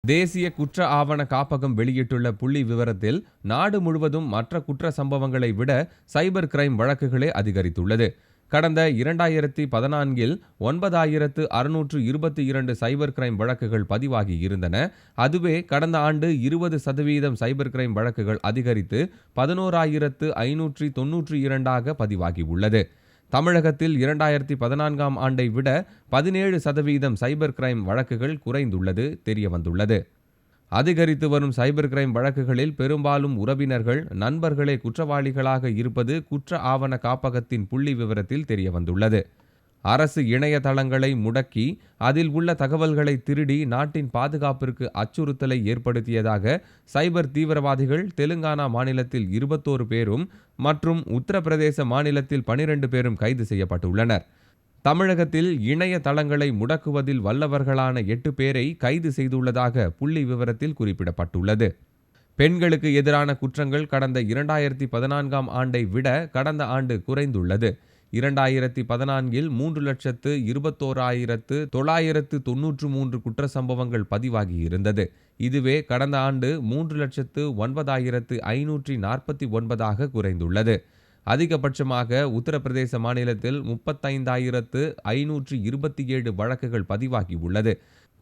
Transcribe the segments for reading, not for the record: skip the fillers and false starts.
தேசிய குற்ற ஆவண காப்பகம் வெளியிட்டுள்ள புள்ளி விவரத்தில் நாடு முழுவதும் மற்ற குற்ற சம்பவங்களை விட சைபர் கிரைம் வழக்குகளே அதிகரித்துள்ளது. கடந்த 2014இல் 9622 சைபர் கிரைம் வழக்குகள் பதிவாகி இருந்தன. அதுவே கடந்த ஆண்டு 20% சைபர் கிரைம் வழக்குகள் அதிகரித்து 11,592 பதிவாகி உள்ளது. தமிழகத்தில் 2014ஆம் ஆண்டை விட 17% சைபர் கிரைம் வழக்குகள் குறைந்துள்ளது தெரியவந்துள்ளது. அதிகரித்து வரும் சைபர் கிரைம் வழக்குகளில் பெரும்பாலும் உறவினர்கள், நண்பர்களே குற்றவாளிகளாக இருப்பது குற்ற ஆவண காப்பகத்தின் புள்ளி விவரத்தில் தெரியவந்துள்ளது. அரசு இணையதளங்களை முடக்கி அதில் உள்ள தகவல்களை திருடி நாட்டின் பாதுகாப்பிற்கு அச்சுறுத்தலை ஏற்படுத்தியதாக சைபர் தீவிரவாதிகள் தெலுங்கானா மாநிலத்தில் 21 பேரும் மற்றும் உத்தரப்பிரதேச மாநிலத்தில் 12 பேரும் கைது செய்யப்பட்டுள்ளனர். தமிழகத்தில் இணையதளங்களை முடக்குவதில் வல்லவர்களான 8 பேரை கைது செய்துள்ளதாக புள்ளி விவரத்தில் குறிப்பிடப்பட்டுள்ளது. பெண்களுக்கு எதிரான குற்றங்கள் கடந்த 2014ஆம் ஆண்டை விட கடந்த ஆண்டு குறைந்துள்ளது. 2014இல் 3,21,993 குற்ற சம்பவங்கள் பதிவாகி இருந்தது. இதுவே கடந்த ஆண்டு 3,09,549 குறைந்துள்ளது. அதிகபட்சமாக உத்தரப்பிரதேச மாநிலத்தில் 35,527 வழக்குகள் பதிவாகி உள்ளது.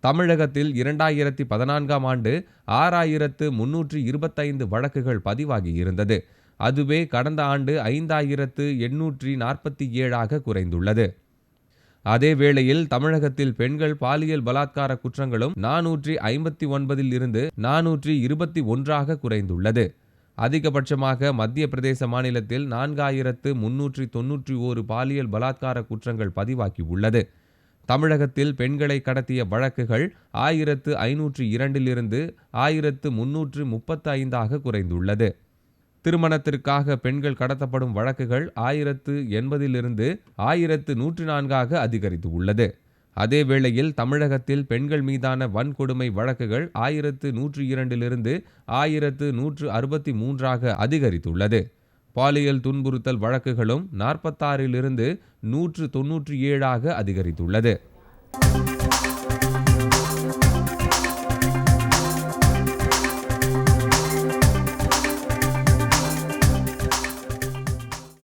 தமிழகத்தில் 2014ஆம் ஆண்டு 6,325 வழக்குகள் பதிவாகி இருந்தது. அதுவே கடந்த ஆண்டு 5,847 குறைந்துள்ளது. அதே வேளையில் தமிழகத்தில் பெண்கள் பாலியல் பலாத்கார குற்றங்களும் 459 இருந்து 421 குறைந்துள்ளது. அதிகபட்சமாக மத்திய பிரதேச மாநிலத்தில் 4,391 பாலியல் பலாத்கார குற்றங்கள் பதிவாகி உள்ளது. தமிழகத்தில் பெண்களை கடத்திய வழக்குகள் 1,502 இருந்து 1,335 குறைந்துள்ளது. திருமணத்திற்காக பெண்கள் கடத்தப்படும் வழக்குகள் 1,080 இருந்து 1,104 அதிகரித்து உள்ளது. அதே வேளையில் தமிழகத்தில் பெண்கள் மீதான வன்கொடுமை வழக்குகள் 1,102 இருந்து 1,163 அதிகரித்துள்ளது. பாலியல் துன்புறுத்தல் வழக்குகளும் 46 இருந்து 197 அதிகரித்துள்ளது.